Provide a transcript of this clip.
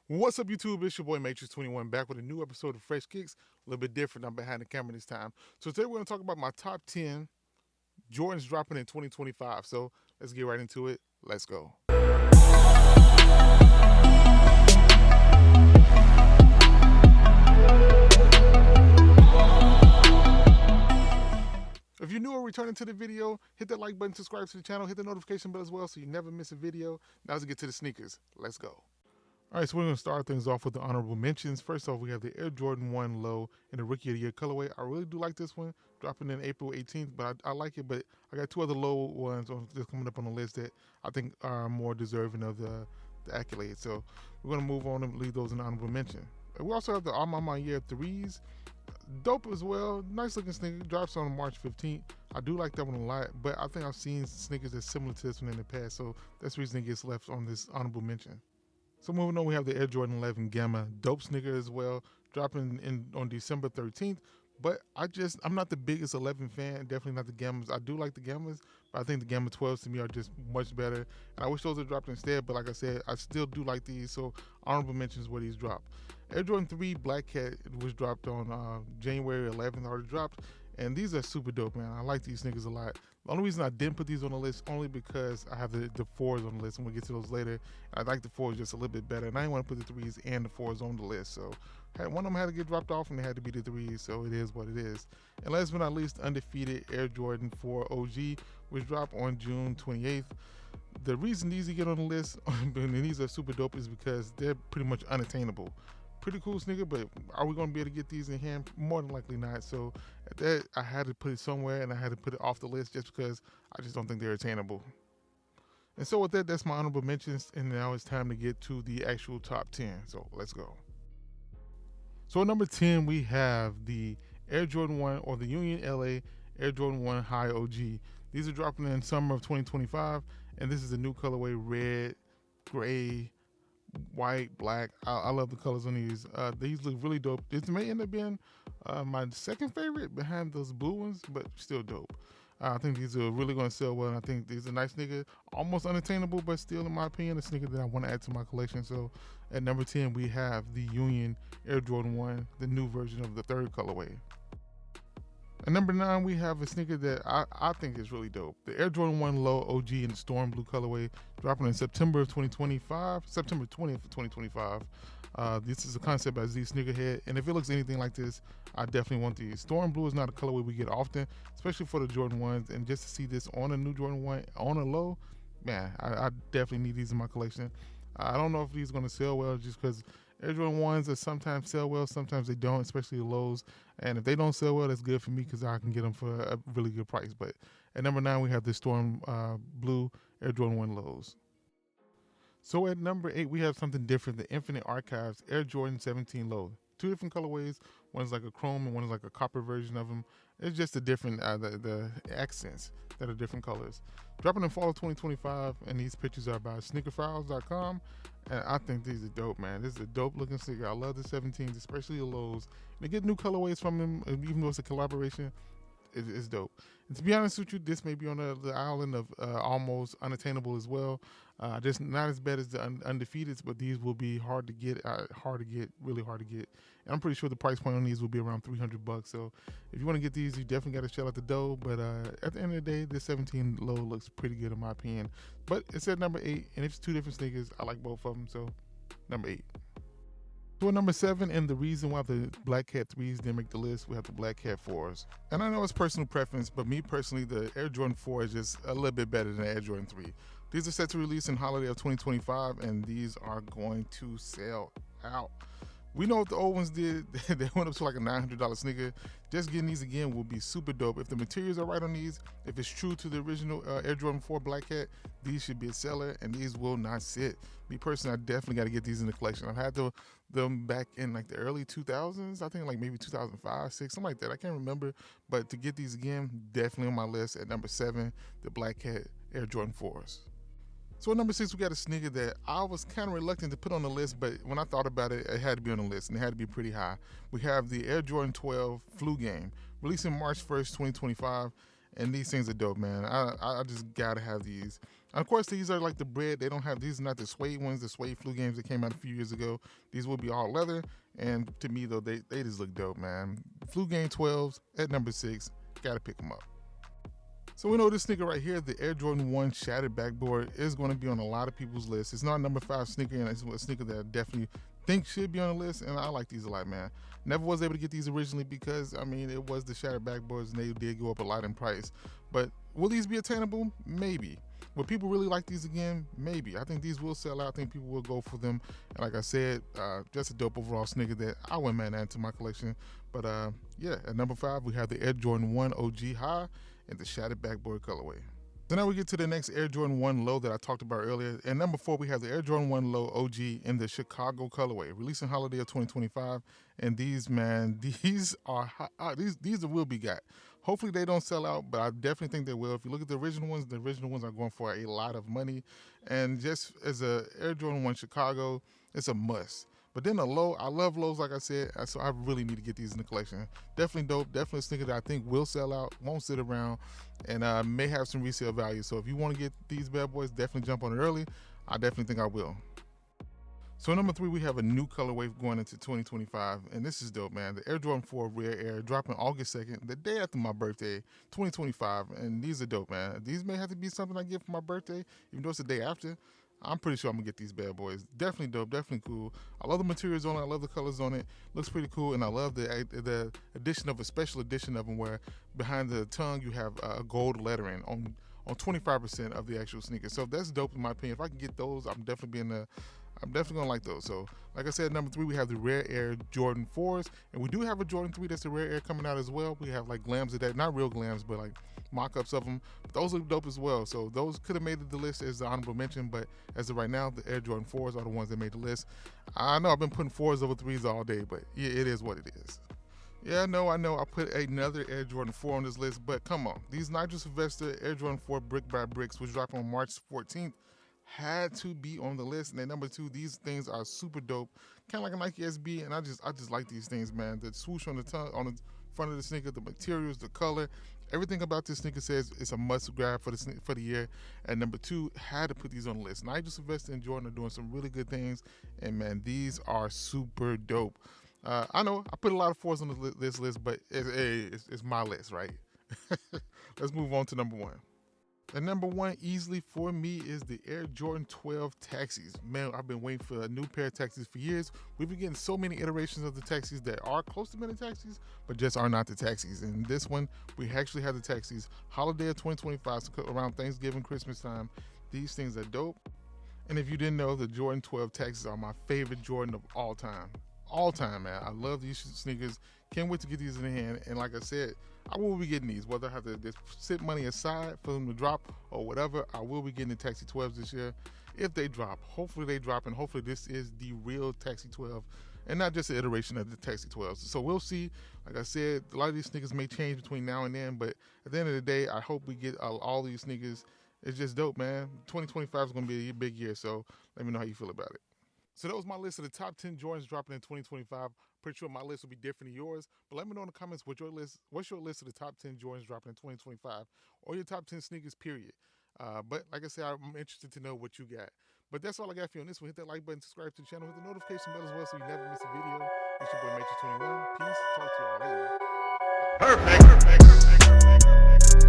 What's up, YouTube? It's your boy M8trix21 back with a new episode of Fresh Kicks. A little bit different. I'm behind the camera this time. So today we're going to talk about my top 10 Jordans dropping in 2025. So let's get right into it. Let's go. If you're new or returning to the video, hit that like button, subscribe to the channel, hit the notification bell as well so you never miss a video. Now let's get to the sneakers. Let's go. All right, so we're going to start things off with the honorable mentions. First off, we have the Air Jordan 1 Low in the Rookie of the Year colorway. I really do like this one, dropping in April 18th, but I like it. But I got two other low ones just coming up on the list that I think are more deserving of the accolade. So we're going to move on and leave those in honorable mention. We also have the All My Year 3s. Dope as well. Nice looking sneaker. Drops on March 15th. I do like that one a lot, but I think I've seen sneakers that's similar to this one in the past. So that's the reason it gets left on this honorable mention. So moving on, we have the Air Jordan 11 Gamma, dope sneaker as well, dropping in on December 13th. But I'm not the biggest 11 fan, definitely not the Gammas. I do like the Gammas, but I think the Gamma 12s to me are just much better. And I wish those had dropped instead, but like I said, I still do like these, so honorable mentions where these dropped. Air Jordan 3 Black Cat was dropped on January 11th, already dropped. And these are super dope, man. I like these sneakers a lot. The only reason I didn't put these on the list only because I have the 4s on the list, and we'll get to those later. I like the 4s just a little bit better, and I didn't want to put the 3s and the 4s on the list. So one of them had to get dropped off, and they had to be the 3s, so it is what it is. And last but not least, undefeated Air Jordan 4 OG, which dropped on June 28th. The reason these get on the list, and these are super dope, is because they're pretty much unattainable. Pretty cool sneaker, but are we going to be able to get these in hand? More than likely not. So that I had to put it somewhere, and I had to put it off the list just because I just don't think they're attainable. And so with that, that's my honorable mentions, and now it's time to get to the actual top 10. So let's go. So at number 10, we have the Air Jordan 1 or the Union LA Air Jordan 1 High OG. These are dropping in summer of 2025, and this is a new colorway: red, gray, white, black. I love the colors on these. These look really dope. This may end up being my second favorite behind those blue ones, but still dope. I think these are really going to sell well, and I think these are nice sneakers. Almost unattainable, but still, in my opinion, a sneaker that I want to add to my collection. So at number 10, we have the Union Air Jordan 1, the new version of the third colorway. At number 9, we have a sneaker that I think is really dope. The Air Jordan 1 Low OG in the Storm Blue colorway, dropping in September of 2025, September 20th of 2025. This is a concept by Z Sneakerhead, and if it looks anything like this, I definitely want these. Storm Blue is not a colorway we get often, especially for the Jordan 1s, and just to see this on a new Jordan 1 on a low, man, I definitely need these in my collection. I don't know if these are going to sell well just because Air Jordan 1s that sometimes sell well, sometimes they don't, especially the lows. And if they don't sell well, that's good for me because I can get them for a really good price. But at number 9, we have the Storm Blue Air Jordan 1 lows. So at number 8, we have something different, the Infinite Archives Air Jordan 17 low. Two different colorways. One is like a chrome and one is like a copper version of them. It's just a different, the accents that are different colors. Dropping in fall of 2025, and these pictures are by sneakerfiles.com. And I think these are dope, man. This is a dope looking sneaker. I love the 17s, especially the lows. They get new colorways from them, even though it's a collaboration. It's dope. And to be honest with you, this may be on the island of almost unattainable as well. Just not as bad as the undefeateds, but these will be hard to get, really hard to get. And I'm pretty sure the price point on these will be around $300. So if you want to get these, you definitely got to shell out the dough. But at the end of the day, this 17 low looks pretty good in my opinion. But it's at number 8, and it's two different sneakers. I like both of them, so number 8. So at number 7, and the reason why the Black Cat 3s didn't make the list, we have the Black Cat 4s. And I know it's personal preference, but me personally, the Air Jordan 4 is just a little bit better than the Air Jordan 3. These are set to release in holiday of 2025, and these are going to sell out. We know what the old ones did. They went up to like a $900 sneaker. Just getting these again will be super dope. If the materials are right on these, if it's true to the original Air Jordan 4 Black Cat, these should be a seller, and these will not sit. Me personally, I definitely got to get these in the collection. I've had them back in like the early 2000s. I think like maybe 2005, 6, something like that. I can't remember. But to get these again, definitely on my list at number 7, the Black Cat Air Jordan 4s. So at number 6, we got a sneaker that I was kind of reluctant to put on the list, but when I thought about it, it had to be on the list, and it had to be pretty high. We have the Air Jordan 12 Flu Game, releasing March 1st, 2025, and these things are dope, man. I just got to have these. Of course, these are like the bread. They don't have, these are not the suede ones, the suede flu games that came out a few years ago. These will be all leather. And to me, though, they just look dope, man. Flu game 12s at number 6. Got to pick them up. So we know this sneaker right here, the Air Jordan 1 Shattered Backboard, is going to be on a lot of people's lists. It's not a number 5 sneaker, and it's a sneaker that I definitely think should be on the list, and I like these a lot, man. Never was able to get these originally because, I mean, it was the Shattered Backboards, and they did go up a lot in price. But will these be attainable? Maybe. Will people really like these again? Maybe. I think these will sell out. I think people will go for them. And like I said, just a dope overall sneaker that I wouldn't mind adding to my collection. But yeah, at number 5, we have the Air Jordan 1 OG High in the Shattered Backboard colorway. So now we get to the next Air Jordan 1 Low that I talked about earlier. And number 4, we have the Air Jordan 1 Low OG in the Chicago colorway, releasing holiday of 2025. And these, man, these will be got. Hopefully they don't sell out, but I definitely think they will. If you look at the original ones are going for a lot of money. And just as a Air Jordan 1 Chicago, it's a must. But then a low, I love lows, like I said, so I really need to get these in the collection. Definitely dope, definitely a sneaker that I think will sell out, won't sit around, and may have some resale value. So if you want to get these bad boys, definitely jump on it early. I definitely think I will. So number 3, we have a new colorway going into 2025, and this is dope, man. The Air Jordan 4 Rare Air dropping August 2nd, the day after my birthday, 2025, and these are dope, man. These may have to be something I get for my birthday, even though it's the day after. I'm pretty sure I'm gonna get these bad boys. Definitely dope, definitely cool. I love the materials on it. I love the colors on it. Looks pretty cool, and I love the addition of a special edition of them where behind the tongue you have gold lettering on 25% of the actual sneaker. So that's dope in my opinion. If I can get those, I'm definitely gonna like those. So like I said, number 3, we have the Rare Air Jordan 4s, and we do have a Jordan 3 that's a Rare Air coming out as well. We have like glams of that, not real glams, but like mock-ups of them. But those look dope as well. So those could have made the list as the honorable mention, but as of right now, the Air Jordan 4s are the ones that made the list. I know I've been putting 4s over 3s all day, but yeah, it is what it is. Yeah, I know. I put another Air Jordan 4 on this list, but come on. These Nigel Sylvester Air Jordan 4 Brick by Bricks, which dropped on March 14th, had to be on the list. And then number 2, these things are super dope, kind of like a Nike SB, and I just like these things, man. The swoosh on the front of the sneaker, the materials, the color, everything about this sneaker says it's a must grab for the year. And number 2, had to put these on the list. Nigel Sylvester and Jordan are doing some really good things, and man, these are super dope. I know I put a lot of 4s on this list, but it's my list, right? Let's move on to number 1. And number 1 easily for me is the Air Jordan 12 Taxis. Man, I've been waiting for a new pair of Taxis for years. We've been getting so many iterations of the Taxis that are close to being the Taxis, but just are not the Taxis. And this one, we actually have the Taxis. Holiday of 2025, so around Thanksgiving, Christmas time. These things are dope. And if you didn't know, the Jordan 12 Taxis are my favorite Jordan of all time. All time, man. I love these sneakers. Can't wait to get these in the hand. And like I said, I will be getting these. Whether I have to just sit money aside for them to drop or whatever, I will be getting the Taxi 12s this year. If they drop, hopefully they drop, and hopefully this is the real Taxi 12 and not just an iteration of the Taxi 12s. So we'll see. Like I said, a lot of these sneakers may change between now and then, but at the end of the day, I hope we get all these sneakers. It's just dope, man. 2025 is going to be a big year, so let me know how you feel about it. So that was my list of the top 10 Jordans dropping in 2025. Pretty sure my list will be different than yours, but let me know in the comments what's your list of the top 10 Jordans dropping in 2025, or your top 10 sneakers, period. But like I said, I'm interested to know what you got. But that's all I got for you on this one. Hit that like button, subscribe to the channel, hit the notification bell as well so you never miss a video. It's your boy M8trix21. Peace. Talk to y'all later. Perfect.